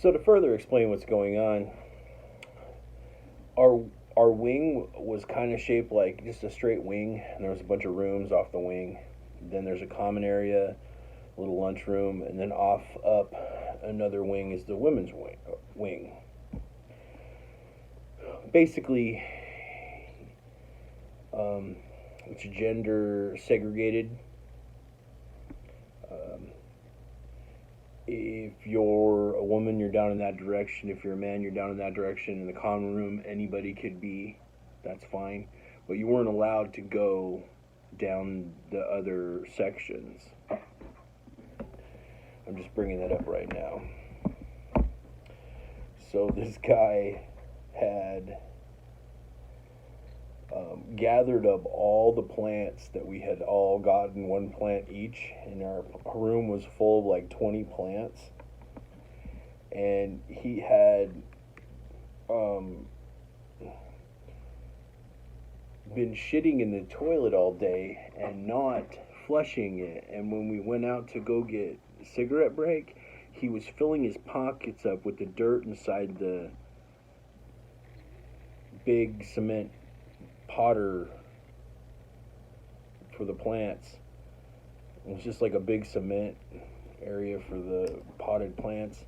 So to further explain what's going on, our our wing was kind of shaped like just a straight wing, and there was a bunch of rooms off the wing. Then there's a common area, a little lunchroom, and then off up another wing is the women's wing. Basically, it's gender segregated. Um, if you're a woman, you're down in that direction. If you're a man, you're down in that direction. In the common room, anybody could be. That's fine. But you weren't allowed to go down the other sections. I'm just bringing that up right now. So this guy had gathered up all the plants that we had all gotten one plant each, and our room was full of like 20 plants. And he had um, been shitting in the toilet all day and not flushing it. And when we went out to go get a cigarette break, he was filling his pockets up with the dirt inside the big cement potter for the plants. It was just like a big cement area for the potted plants,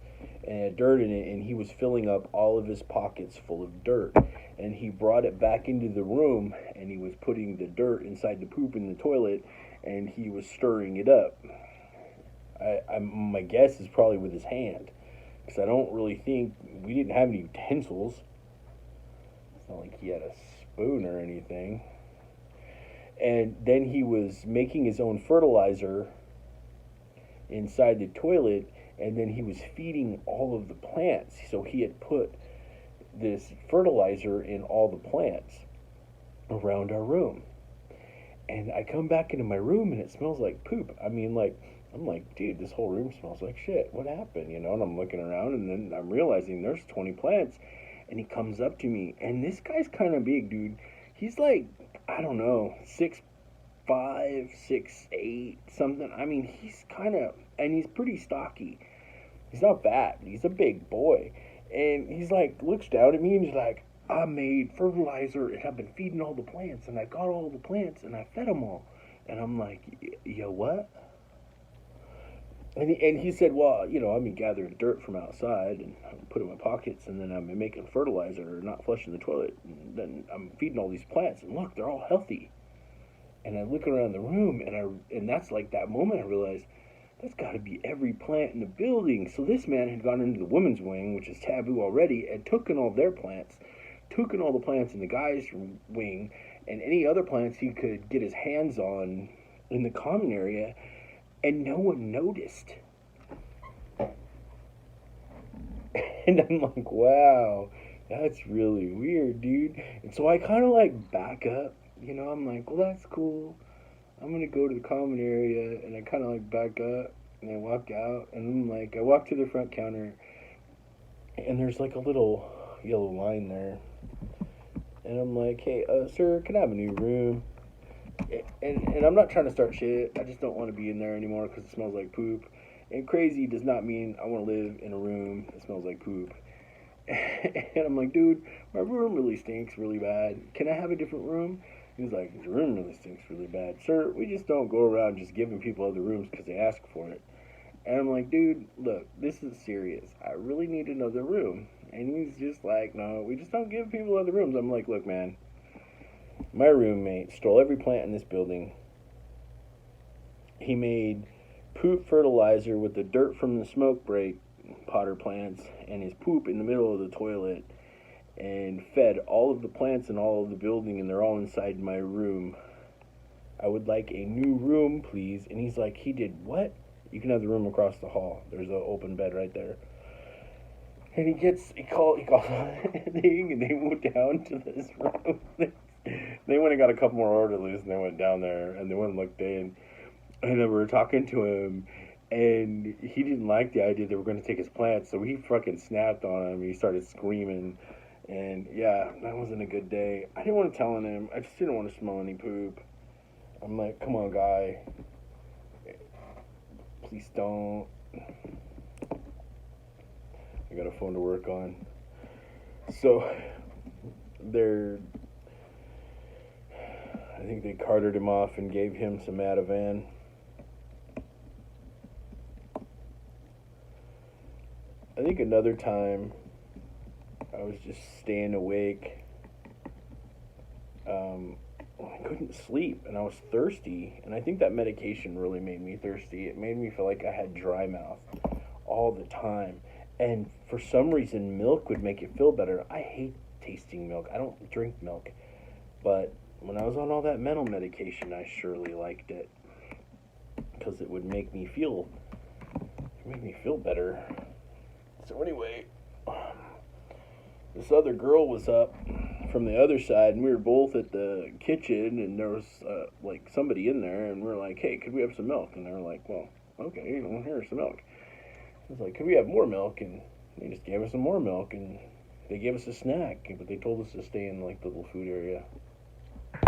and it had dirt in it, and he was filling up all of his pockets full of dirt. And he brought it back into the room, and he was putting the dirt inside the poop in the toilet, and he was stirring it up. My guess is probably with his hand, because I don't really think we didn't have any utensils. It's not like he had a spoon or anything. And then he was making his own fertilizer inside the toilet, and then he was feeding all of the plants. So he had put this fertilizer in all the plants around our room. And I come back into my room and it smells like poop. I mean, like, I'm like, dude, this whole room smells like shit. What happened? You know, and I'm looking around, and then I'm realizing there's 20 plants. And he comes up to me, and this guy's kind of big, dude. He's like, I don't know, 6'5", 6'8", something. I mean, he's kind of, and he's pretty stocky. He's not fat, but he's a big boy. And he's like, looks down at me, and he's like, I made fertilizer, and I've been feeding all the plants, and I got all the plants, and I fed them all. And I'm like, yo, what? And he said, well, you know, I've been gathering dirt from outside and put it in my pockets, and then I'm making fertilizer, not flushing the toilet, and then I'm feeding all these plants, and look, they're all healthy. And I look around the room, and that's like that moment I realized that's got to be every plant in the building. So this man had gone into the women's wing, which is taboo already, and taken all their plants, taken all the plants in the guys' wing, and any other plants he could get his hands on in the common area, and no one noticed. And I'm like, wow, that's really weird, dude. And so I kind of like back up, you know, I'm like, well, that's cool. I'm gonna go to the common area, and I kind of like back up, and I walk out, and I'm like, I walk to the front counter, and there's like a little yellow line there, and I'm like, hey, sir, can I have a new room? And I'm not trying to start shit. I just don't want to be in there anymore because it smells like poop. And crazy does not mean I want to live in a room that smells like poop. And I'm like, dude, my room really stinks really bad. Can I have a different room? He's like, your room really stinks really bad. Sir, we just don't go around just giving people other rooms because they ask for it. And I'm like, dude, look, this is serious. I really need another room. And he's just like, no, we just don't give people other rooms. I'm like, look, man, my roommate stole every plant in this building. He made poop fertilizer with the dirt from the smoke break potter plants and his poop in the middle of the toilet, and fed all of the plants in all of the building, and they're all inside my room. I would like a new room, please. And he's like, he did what? You can have the room across the hall. There's an open bed right there. And he called the thing, and they went down to this room. They went and got a couple more orderlies, and they went down there, and they went and looked in, and then we were talking to him, and he didn't like the idea they were going to take his plants, so he fucking snapped on him. He started screaming, and yeah, that wasn't a good day. I didn't want to tell him. I just didn't want to smell any poop. I'm like, come on, guy. Please don't. I got a phone to work on. So they're, I think they carted him off and gave him some Ativan. I think another time I was just staying awake. I couldn't sleep and I was thirsty, and I think that medication really made me thirsty. It made me feel like I had dry mouth all the time, and for some reason milk would make it feel better. I hate tasting milk. I don't drink milk, but when I was on all that mental medication, I surely liked it because it would make me feel better. So anyway, this other girl was up from the other side, and we were both at the kitchen, and there was like somebody in there, and we are like, "Hey, could we have some milk?" And they were like, "Well, okay, well, here's some milk." I was like, "Could we have more milk?" And they just gave us some more milk, and they gave us a snack, but they told us to stay in like the little food area.